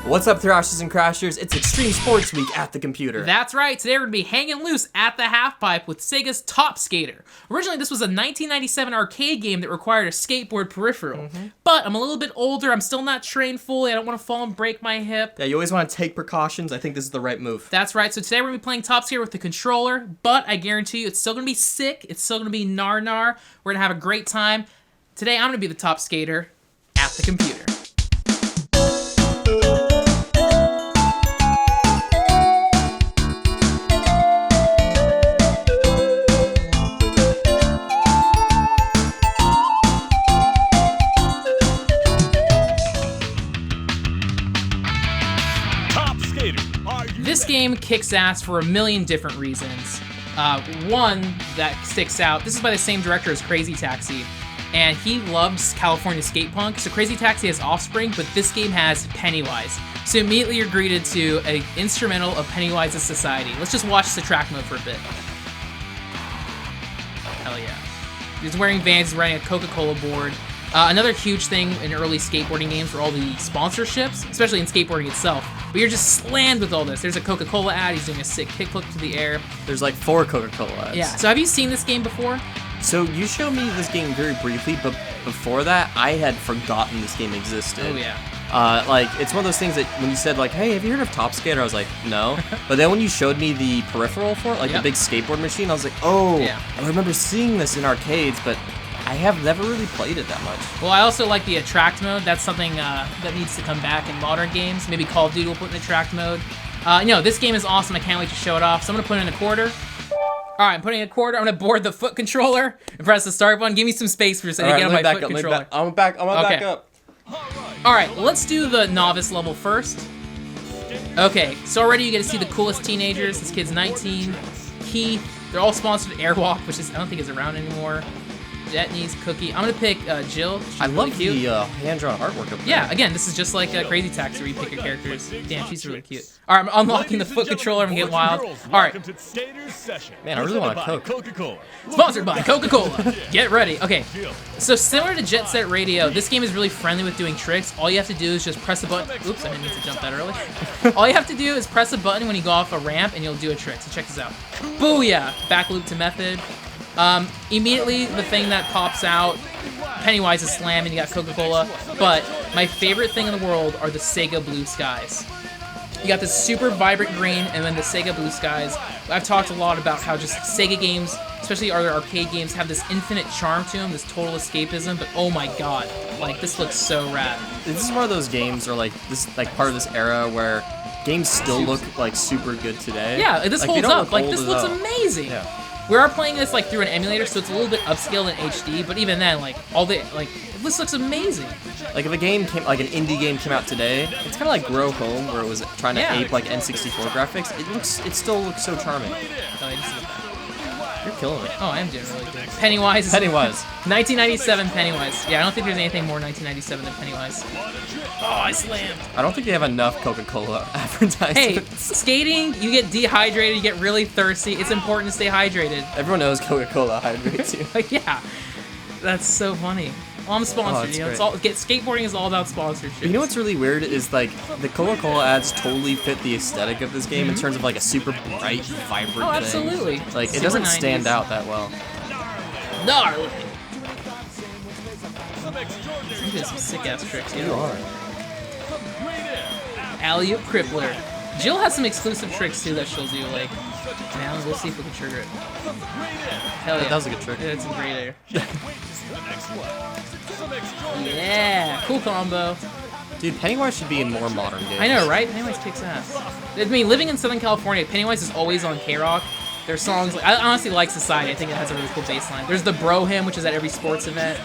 What's up, Thrashers and Crashers? It's Xtreme Sports Week at the computer. That's right, today we're going to be hanging loose at the halfpipe with Sega's Top Skater. Originally, this was a 1997 arcade game that required a skateboard peripheral. But I'm a little bit older, I'm still not trained fully, I don't want to fall and break my hip. Yeah, you always want to take precautions. I think this is the right move. That's right, so today we're going to be playing Top Skater with the controller, but I guarantee you it's still going to be sick, it's still going to be nar-nar, we're going to have a great time. Today I'm going to be the Top Skater at the computer. This game kicks ass for a million different reasons. One that sticks out, this is by the same director as Crazy Taxi, and he loves California skate punk. So Crazy Taxi has Offspring, but this game has Pennywise. So immediately you're greeted to an instrumental of Pennywise's Society. Let's just watch the track mode for a bit. Hell yeah. He's wearing Vans, he's riding a Coca-Cola board. Another huge thing in early skateboarding games were all the sponsorships, especially in skateboarding itself. But you're just slammed with all this. There's a Coca-Cola ad, he's doing a sick kickflip to the air. There's like 4 Coca-Cola ads. Yeah, so have you seen this game before? So you showed me this game very briefly, but before that, I had forgotten this game existed. Oh yeah. Like, it's one of those things that when you said, like, hey, have you heard of Top Skater? I was like, no. But then when you showed me the peripheral for it, like the big skateboard machine, I was like, oh, yeah. I remember seeing this in arcades, but I have never really played it that much. Well, I also like the attract mode. That's something that needs to come back in modern games. Maybe Call of Duty will put in attract mode. This game is awesome. I can't wait to show it off. So I'm going to put in a quarter. All right, I'm putting in a quarter. I'm going to board the foot controller and press the start button. Give me some space for a second to get on my foot controller. I'm back up. All right, let's do the novice level first. Okay, so already you get to see the coolest teenagers. This kid's 19. Keith. They're all sponsored Airwalk, which I don't think is around anymore. Jetney's Cookie. I'm gonna pick Jill. I love the hand-drawn artwork up there. Yeah, again, this is just like Crazy Taxi where you pick your characters. Damn, she's really cute. All right, I'm unlocking the foot controller. I'm gonna get wild. All right. Man, I really want a Coke. Sponsored by Coca-Cola. Get ready. Okay, so similar to Jet Set Radio, this game is really friendly with doing tricks. All you have to do is just press a button. Oops, I didn't mean to jump that early. All you have to do is press a button when you go off a ramp and you'll do a trick. So check this out. Booyah! Back loop to method. Immediately, the thing that pops out, Pennywise is Slam, and you got Coca-Cola, but my favorite thing in the world are the Sega Blue Skies. You got this super vibrant green, and then the Sega Blue Skies. I've talked a lot about how just Sega games, especially other arcade games, have this infinite charm to them, this total escapism, but oh my god, like, this looks so rad. This is one of those games, or like, this, like, part of this era where games still look, like, super good today. Yeah, this holds up. Like, this looks amazing. Yeah. We are playing this like through an emulator, so it's a little bit upscaled in HD. But even then, like this looks amazing. Like if a game came, like an indie game came out today, it's kind of like Grow Home, where it was trying to ape like N64 graphics. It still looks so charming. Oh, I didn't see that. You're killing it. Oh, I am doing really good. Pennywise. 1997 Pennywise. Yeah, I don't think there's anything more 1997 than Pennywise. Oh, I slammed. I don't think they have enough Coca-Cola advertisements. Hey, skating, you get dehydrated, you get really thirsty. It's important to stay hydrated. Everyone knows Coca-Cola hydrates you. Yeah, that's so funny. Well, I'm sponsored, skateboarding is all about sponsorship. You know what's really weird is like the Coca-Cola ads totally fit the aesthetic of this game in terms of like a super bright, vibrant thing. Oh, absolutely. Like it doesn't stand out that well. Gnarly. I'm doing some sick ass tricks. You are. Alley-oop crippler. Jill has some exclusive tricks too that she'll do. Like, now we'll see if we can trigger it. Hell yeah. That was a good trick. Yeah, it's a great air. Yeah, cool combo. Dude, Pennywise should be in more modern games. I know, right? Pennywise kicks ass. I mean, living in Southern California, Pennywise is always on K-Rock. Their songs, like, I honestly like Society. I think it has a really cool bass line. There's the Bro Hymn, which is at every sports event.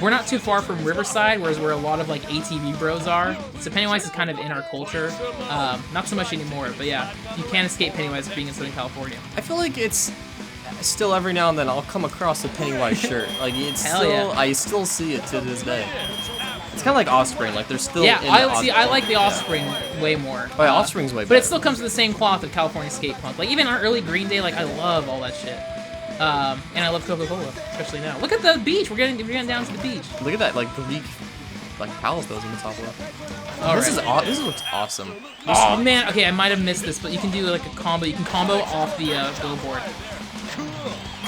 We're not too far from Riverside, where a lot of like ATV bros are. So Pennywise is kind of in our culture. Not so much anymore, but yeah, you can't escape Pennywise being in Southern California. I feel like it's still every now and then I'll come across a Pennywise shirt. Like it's I still see it to this day. It's kind of like Offspring. Like they're still. Yeah, I like the Offspring way more. Oh, yeah, Offspring's way better. But it still comes to the same cloth of California skate punk. Like even our early Green Day, like I love all that shit. And I love Coca-Cola, especially now. Look at the beach. We're getting down to the beach. Look at that, like Greek like palace those in the top left. All this right. this looks awesome. Oh man, okay, I might have missed this, but you can do like a combo. You can combo off the billboard.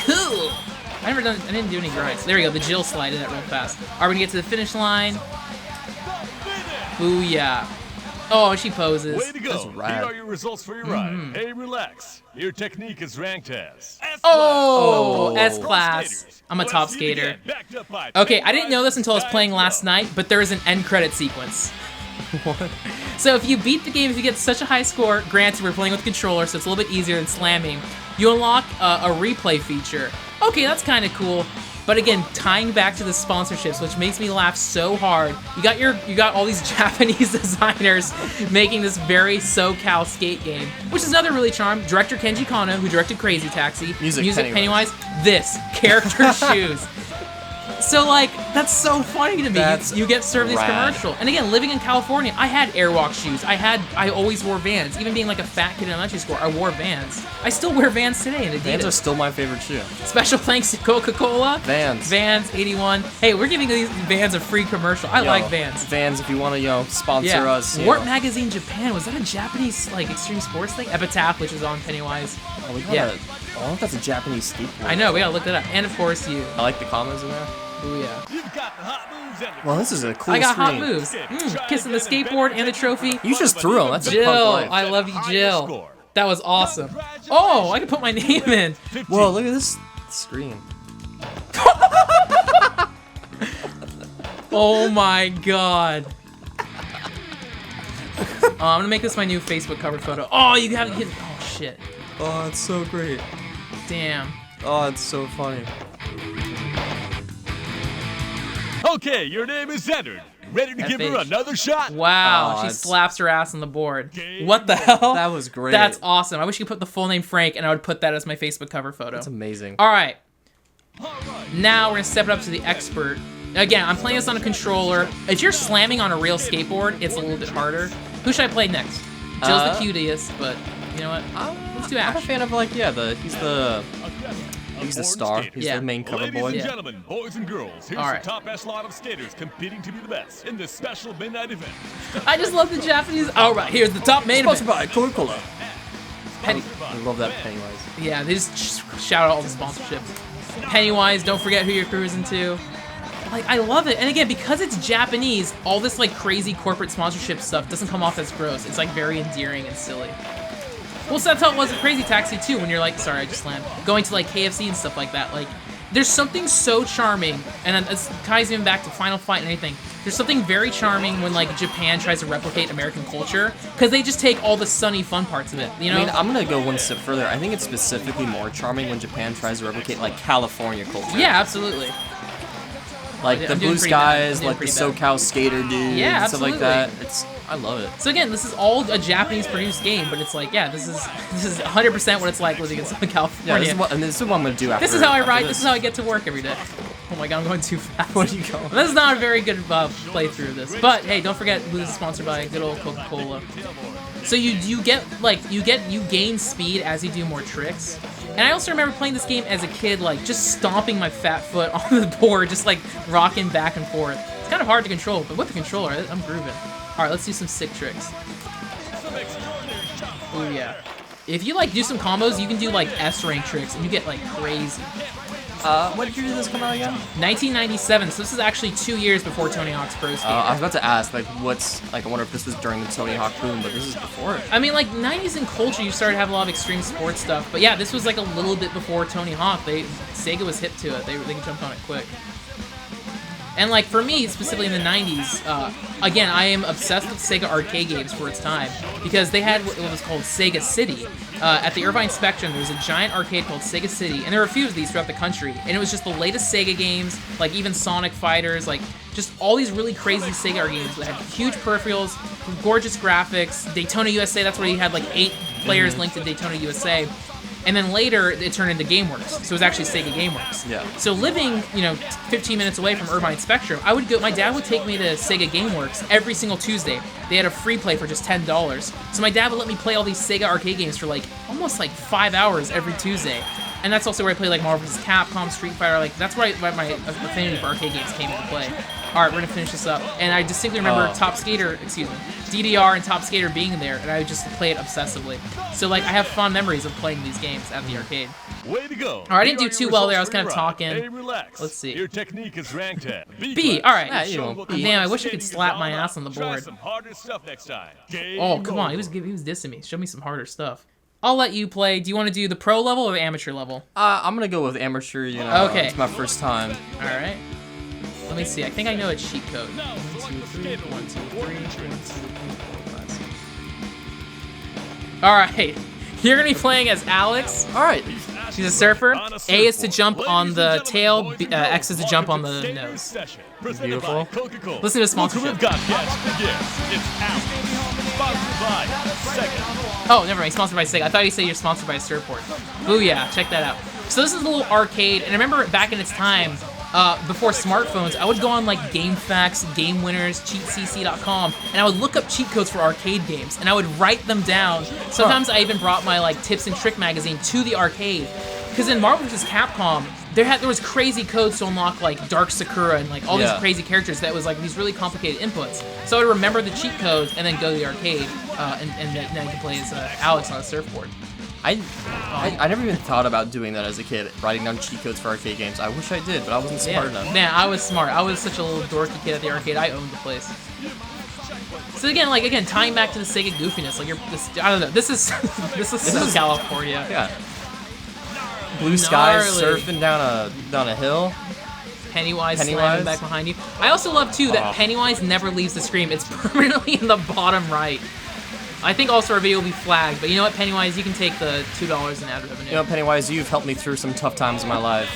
Cool. I didn't do any grinds. There we go. The Jill slide did that real fast. All right, we're gonna get to the finish line. Booyah. Oh, she poses. Way to go. That's rad. Here are your results for your ride. Hey, relax. Your technique is ranked as S-class. Oh, Oh. S-class. I'm a top skater. Okay, I didn't know this until I was playing last night, but there is an end credit sequence. What? So if you beat the game, if you get such a high score, granted we're playing with a controller, so it's a little bit easier than slamming, you unlock a replay feature. Okay, that's kind of cool. But again, tying back to the sponsorships, which makes me laugh so hard. You got all these Japanese designers making this very SoCal skate game, which is another really charm. Director Kenji Kano, who directed Crazy Taxi, Music Pennywise, this character shoes. So like, that's so funny to me. That's You get served these rad. commercial. And again, living in California, I had Airwalk shoes. I always wore Vans. Even being like a fat kid in elementary school, I wore Vans. I still wear Vans today in Adidas. Vans are still my favorite shoe. Special thanks to Coca-Cola. Vans. 81. Hey, we're giving these Vans a free commercial. I like Vans. Vans, if you want to, sponsor us. Warp Magazine Japan, was that a Japanese like Xtreme Sports thing? Epitaph, which is on Pennywise. Oh, we gotta, I wonder if that's a Japanese skateboard. I know, we gotta look that up. And of course you. I like the comments in there. Ooh yeah. You've got the hot moves and the Well, this is a cool I got screen. hot moves. Kissing the skateboard and the trophy. You just threw him. That's a Jill, punk life. I love you, Jill. That was awesome. Oh, I can put my name in. Whoa, look at this screen. Oh my god. I'm gonna make this my new Facebook cover photo. Oh, you haven't hit. Oh shit. Oh, it's so great. Damn. Oh, it's so funny. Okay, your name is entered. Ready to give her FH. another shot? Wow, Oh, she it's- slaps her ass on the board. What the hell? That was great. That's awesome. I wish you could put the full name Frank, and I would put that as my Facebook cover photo. That's amazing. All right. Now we're gonna step it up to the expert. Again, I'm playing this on a controller. If you're slamming on a real skateboard, it's a little bit harder. Who should I play next? Jill's the cutest, but you know what? Let's do I'm a Ash. fan of he's the star. He's Yeah. the main cover Ladies boy. and gentlemen, boys and girls, here's All the right. top echelon of skaters competing to be the best in this special midnight event. I just love the Japanese. All right, here's the top main event. by Coca-Cola. Penny. I love that Pennywise. Yeah, they just shout out all the sponsorships. Pennywise, don't forget who you're cruising to. Like, I love it. And again, because it's Japanese, all this like crazy corporate sponsorship stuff doesn't come off as gross. It's like very endearing and silly. Well, so that's how it was at Crazy Taxi too, when you're like, sorry, I just slammed. Going to like KFC and stuff like that. Like, there's something so charming, and it ties even back to Final Fight and everything. There's something very charming when like Japan tries to replicate American culture, because they just take all the sunny fun parts of it. You know? I mean, I'm gonna go one step further. I think it's specifically more charming when Japan tries to replicate like California culture. Yeah, absolutely. Like I'm the doing blue pretty bad. I'm skies, doing like the pretty bad. SoCal skater dudes, Yeah, stuff like that. I love it. So again, this is all a Japanese produced game, but it's like, yeah, this is 100% what it's like living in Southern Yeah, California. this is what I'm gonna do after. This is how I after ride. This is how I get to work every day. Oh my god, I'm going too fast. Where are you going? This is not a very good playthrough of this. But hey, don't forget, this is sponsored by good old Coca-Cola. So you gain speed as you do more tricks. And I also remember playing this game as a kid, like just stomping my fat foot on the board, just like rocking back and forth. It's kind of hard to control, but with the controller, I'm grooving. All right, let's do some sick tricks. Oh yeah. If you like do some combos, you can do like S rank tricks, and you get like crazy. What year did this come out again? 1997. So this is actually 2 years before Tony Hawk's Pro Skater. I was about to ask, like, I wonder if this was during the Tony Hawk boom, but this is before it. I mean, like, 90s in culture, you started to have a lot of extreme sports stuff. But yeah, this was like a little bit before Tony Hawk. Sega was hip to it. They jumped on it quick. And like, for me, specifically in the 90s, again, I am obsessed with Sega Arcade games for its time. Because they had what was called Sega City. At the Irvine Spectrum, there was a giant arcade called Sega City. And there were a few of these throughout the country. And it was just the latest Sega games, like even Sonic Fighters, like just all these really crazy Sega Arcade games that had huge peripherals, gorgeous graphics. Daytona USA, that's where you had like 8 players linked to Daytona USA. And then later, it turned into GameWorks. So it was actually Sega GameWorks. Yeah. So living, 15 minutes away from Irvine Spectrum, my dad would take me to Sega GameWorks every single Tuesday. They had a free play for just $10. So my dad would let me play all these Sega arcade games for like almost like 5 hours every Tuesday. And that's also where I play like Marvel vs. Capcom, Street Fighter. Like that's where my affinity for arcade games came into play. All right, we're gonna finish this up. And I distinctly remember DDR and Top Skater being there, and I would just play it obsessively. So like, I have fond memories of playing these games at the arcade. Way to go. All right, I didn't do too well there. I was kind of talking. Hey, relax. Let's see. Your technique is ranked at B. All right. Yeah, you know, B. Damn, I wish I could slap my ass on the Try board. some harder stuff next time. Oh, come on. He was dissing me. Show me some harder stuff. I'll let you play. Do you want to do the pro level or the amateur level? I'm gonna go with amateur. You know, Okay. It's my first time. All right. Let me see. I think I know a cheat code. 1, 2, 3. 1, 2, 3. 1, 2, 3, 4, 5, 6. All right. You're gonna be playing as Alex. All right. She's a surfer. A is to jump on the tail. X is to jump on the nose. Beautiful. Listen to the sponsorship. It's out. Sponsored by Sega. Oh, never mind. Sponsored by Sega. I thought you said you're sponsored by Surfboard. Booyah. Check that out. So this is a little arcade, and I remember back in its time, before smartphones, I would go on like GameFAQs, Game Winners, CheatCC.com, and I would look up cheat codes for arcade games, and I would write them down. Sometimes I even brought my like Tips and Trick magazine to the arcade, because in Marvel vs. Capcom, there was crazy codes to unlock like Dark Sakura and like all these crazy characters that was like these really complicated inputs. So I would remember the cheat codes and then go to the arcade, and then I could play as Alex on a surfboard. I never even thought about doing that as a kid, writing down cheat codes for arcade games. I wish I did, but I wasn't smart enough. Man, I was smart. I was such a little dorky kid at the arcade. I owned the place. So again, tying back to the Sega goofiness, like I don't know. This is so California. Yeah. Blue skies, Gnarly. surfing down a hill. Pennywise slamming back behind you. I also love too that Pennywise never leaves the screen. It's permanently in the bottom right. I think also our video will be flagged, but you know what, Pennywise, you can take the $2 in ad revenue. You know, Pennywise, you've helped me through some tough times in my life.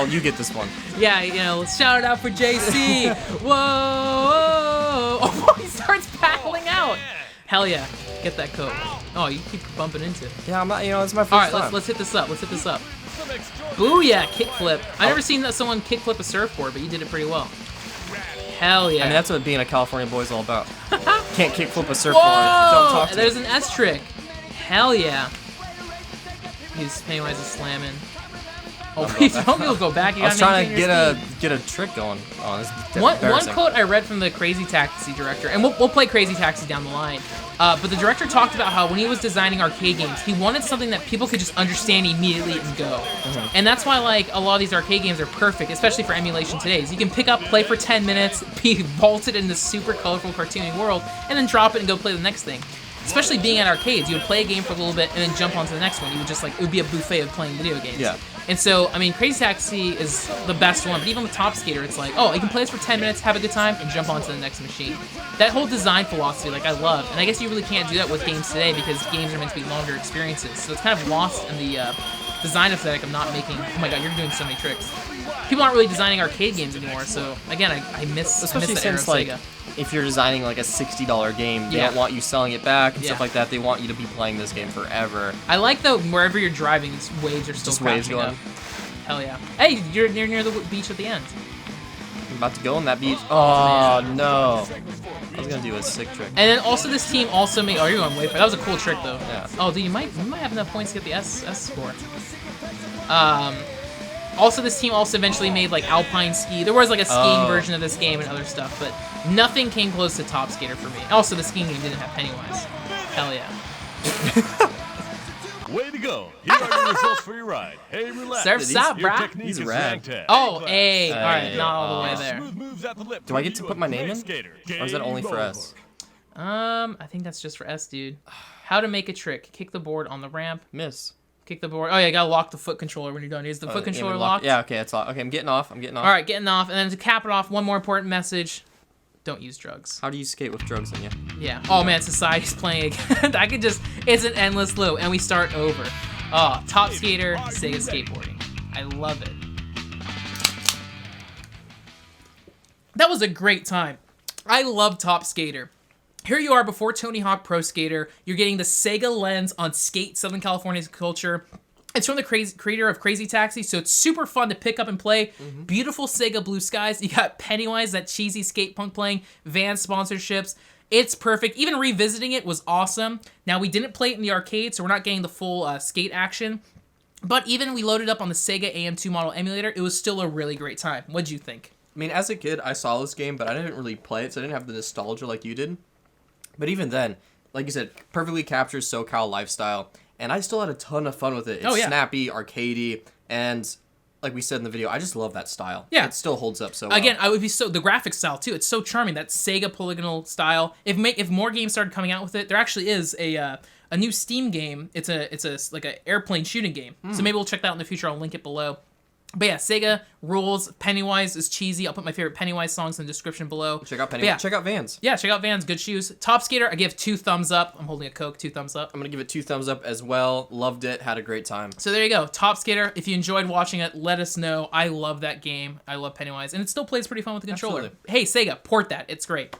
You get this one. Yeah, you know, shout it out for JC. Whoa! Oh, he starts paddling out. Hell yeah, get that coat. Oh, you keep bumping into it. Yeah, I'm not. You know, it's my first All right, time. let's hit this up. Booyah, kickflip. I never seen someone kickflip a surfboard, but you did it pretty well. Hell yeah. I mean, that's what being a California boy is all about. Can't kickflip a surfboard. Whoa! Don't talk to There's me. an S trick. Hell yeah. Pennywise is slamming. Oh, please don't go back. You I was gotta trying to maintain get a trick going. Oh, this is One embarrassing. quote I read from the Crazy Taxi director, and we'll play Crazy Taxi down the line, but the director talked about how when he was designing arcade games, he wanted something that people could just understand immediately and go. Mm-hmm. And that's why like a lot of these arcade games are perfect, especially for emulation today. So you can pick up, play for 10 minutes, be vaulted in this super colorful cartoony world, and then drop it and go play the next thing. Especially being at arcades, you would play a game for a little bit and then jump onto the next one. You would just like, it would be a buffet of playing video games. Yeah. And so, I mean, Crazy Taxi is the best one, but even with Top Skater, it's like, oh, you can play this for 10 minutes, have a good time, and jump onto the next machine. That whole design philosophy, like, I love. And I guess you really can't do that with games today because games are meant to be longer experiences. So it's kind of lost in the design aesthetic of not making, oh my god, you're doing so many tricks. People aren't really designing arcade games anymore, so again, I miss Especially the era since, of like, Sega. if you're designing like a $60 game, they don't want you selling it back and stuff like that. They want you to be playing this game forever. I like though wherever you're driving, these waves are still Just waves crashing going. up. Hell yeah! Hey, you're near the beach at the end. I'm about to go on that beach. Oh no! I was gonna do a sick trick. And then also this team also made. Oh, you're going way far. That was a cool trick though. Yeah. Oh, dude, you might have enough points to get the S score. Also, this team also eventually made like Alpine Ski. There was like a skiing version of this game and other stuff, but nothing came close to Top Skater for me. Also, the skiing game didn't have Pennywise. Hell yeah. Way to go. Here are your results for your ride. Hey, relax. Surf's up, Your brah. technique He's is rad. ranked at Oh, A A. All right, not all the way there. Smooth moves at the lip. Do I get to put my name in? Or is that only for S? I think that's just for S, dude. How to make a trick. Kick the board on the ramp. Miss. Kick the board. Oh, yeah, you gotta lock the foot controller when you're done. Is the foot controller locked? Yeah, okay, it's locked. Okay, I'm getting off. All right, getting off. And then to cap it off, one more important message. Don't use drugs. How do you skate with drugs in you? Yeah. Oh, man, society's playing again. I could just... It's an endless loop, and we start over. Oh, Top Skater, Sega Skateboarding. I love it. That was a great time. I love Top Skater. Here you are before Tony Hawk Pro Skater. You're getting the Sega lens on skate Southern California's culture. It's from the creator of Crazy Taxi, so it's super fun to pick up and play. Beautiful Sega blue skies. You got Pennywise, that cheesy skate punk playing, Van sponsorships. It's perfect. Even revisiting it was awesome. Now, we didn't play it in the arcade, so we're not getting the full skate action. But even we loaded up on the Sega AM2 model emulator, it was still a really great time. What'd you think? I mean, as a kid, I saw this game, but I didn't really play it, so I didn't have the nostalgia like you did. But even then, like you said, perfectly captures SoCal lifestyle, and I still had a ton of fun with it. It's snappy, arcadey, and like we said in the video, I just love that style. Yeah. It still holds up so well. Again, the graphic style too. It's so charming, that Sega polygonal style. If more games started coming out with it, there actually is a new Steam game. It's like an airplane shooting game. So maybe we'll check that out in the future. I'll link it below. But yeah, Sega rules. Pennywise is cheesy. I'll put my favorite Pennywise songs in the description below. Check out Pennywise. Check out Vans. Yeah, check out Vans. Good shoes. Top Skater, I give 2 thumbs up. I'm holding a Coke. 2 thumbs up. I'm going to give it 2 thumbs up as well. Loved it. Had a great time. So there you go. Top Skater. If you enjoyed watching it, let us know. I love that game. I love Pennywise. And it still plays pretty fun with the controller. Absolutely. Hey, Sega, port that. It's great.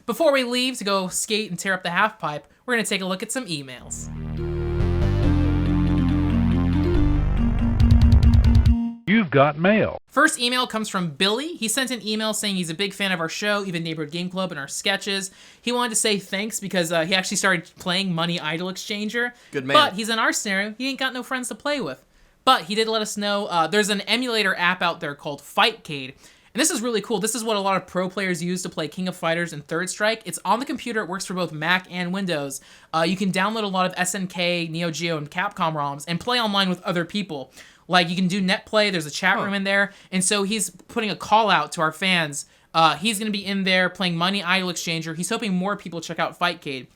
Before we leave to go skate and tear up the half pipe, we're going to take a look at some emails. You've got mail. First email comes from Billy. He sent an email saying he's a big fan of our show, even Neighborhood Game Club and our sketches. He wanted to say thanks because he actually started playing Money Idol Exchanger. Good man. But he's in our scenario. He ain't got no friends to play with. But he did let us know there's an emulator app out there called Fightcade. And this is really cool. This is what a lot of pro players use to play King of Fighters and Third Strike. It's on the computer. It works for both Mac and Windows. You can download a lot of SNK, Neo Geo, and Capcom ROMs and play online with other people. Like, you can do net play. There's a chat room in there. And so he's putting a call out to our fans. He's going to be in there playing Money Idol Exchanger. He's hoping more people check out Fightcade.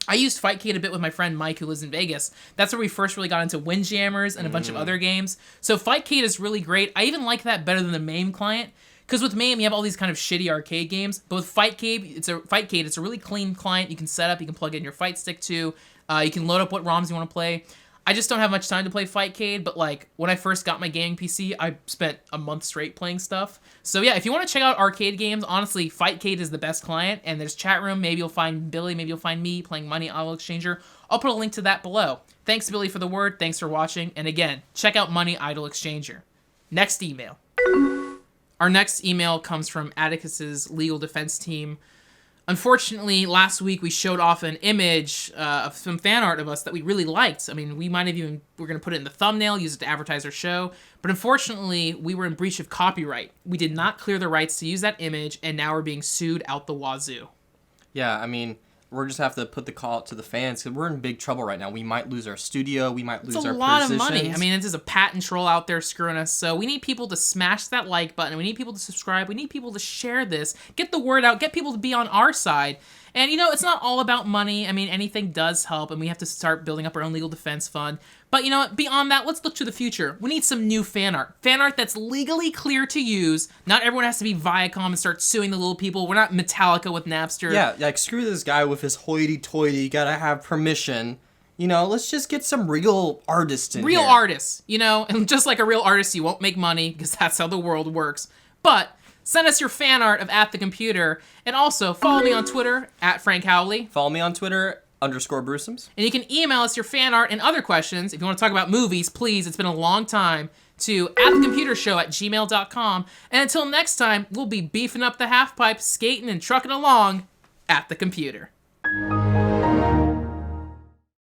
I used Fightcade a bit with my friend Mike, who lives in Vegas. That's where we first really got into Windjammers and a bunch of other games. So Fightcade is really great. I even like that better than the MAME client. Because with MAME, you have all these kind of shitty arcade games. But with Fightcade, it's a really clean client. You can set up, you can plug in your fight stick to. You can load up what ROMs you want to play. I just don't have much time to play Fightcade, but like when I first got my gaming PC, I spent a month straight playing stuff. So yeah, if you want to check out arcade games, honestly, Fightcade is the best client, and there's chat room. Maybe you'll find Billy, maybe you'll find me playing Money Idol Exchanger. I'll put a link to that below. Thanks, Billy, for the word. Thanks for watching. And again, check out Money Idol Exchanger. Next email. Our next email comes from Atticus's legal defense team. Unfortunately, last week we showed off an image of some fan art of us that we really liked. I mean, we're going to put it in the thumbnail, use it to advertise our show. But unfortunately, we were in breach of copyright. We did not clear the rights to use that image, and now we're being sued out the wazoo. Yeah, I mean, we're just have to put the call out to the fans because we're in big trouble right now. We might lose our studio. We might lose our positions. It's a lot of money. I mean, there's a patent troll out there screwing us. So we need people to smash that like button. We need people to subscribe. We need people to share this. Get the word out. Get people to be on our side. And, you know, it's not all about money. I mean, anything does help, and we have to start building up our own legal defense fund. But, you know what? Beyond that, let's look to the future. We need some new fan art. Fan art that's legally clear to use. Not everyone has to be Viacom and start suing the little people. We're not Metallica with Napster. Yeah, like, screw this guy with his hoity-toity, you gotta have permission. You know, let's just get some real artists in here. Real artists, you know? And just like a real artist, you won't make money, because that's how the world works. But send us your fan art of At The Computer, and also follow me on Twitter, @Frank Howley. Follow me on Twitter, _Bruceums. And you can email us your fan art and other questions. If you want to talk about movies, please, it's been a long time, to AtTheComputerShow@gmail.com. And until next time, we'll be beefing up the half pipe, skating and trucking along at the computer.